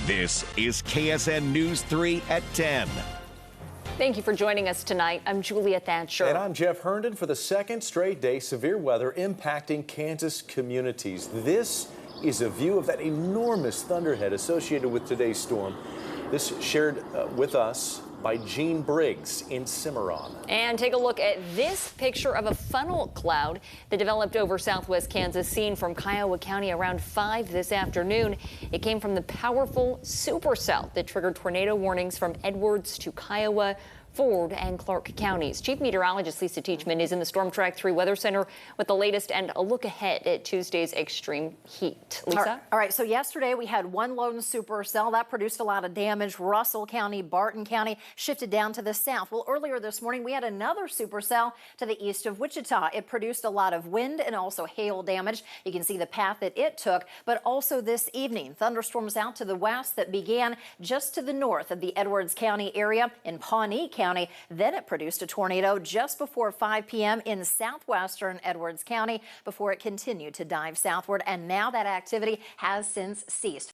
This is KSN News 3 at 10. Thank you for joining us tonight. I'm Julia Thatcher. And I'm Jeff Herndon. For the second straight day, severe weather impacting Kansas communities. This is a view of that enormous thunderhead associated with today's storm. This shared with us by Gene Briggs in Cimarron. And take a look at this picture of a funnel cloud that developed over southwest Kansas, seen from Kiowa County around 5 this afternoon. It came from the powerful supercell that triggered tornado warnings from Edwards to Kiowa, Ford and Clark counties. Chief Meteorologist Lisa Teachman is in the Storm Track 3 Weather Center with the latest and a look ahead at Tuesday's extreme heat. Lisa? All right, so yesterday we had one lone supercell that produced a lot of damage. Russell County, Barton County shifted down to the south. Well, earlier this morning we had another supercell to the east of Wichita. It produced a lot of wind and also hail damage. You can see the path that it took, but also this evening, thunderstorms out to the west that began just to the north of the Edwards County area in Pawnee County. Then it produced a tornado just before 5 p.m. in southwestern Edwards County before it continued to dive southward. And now that activity has since ceased.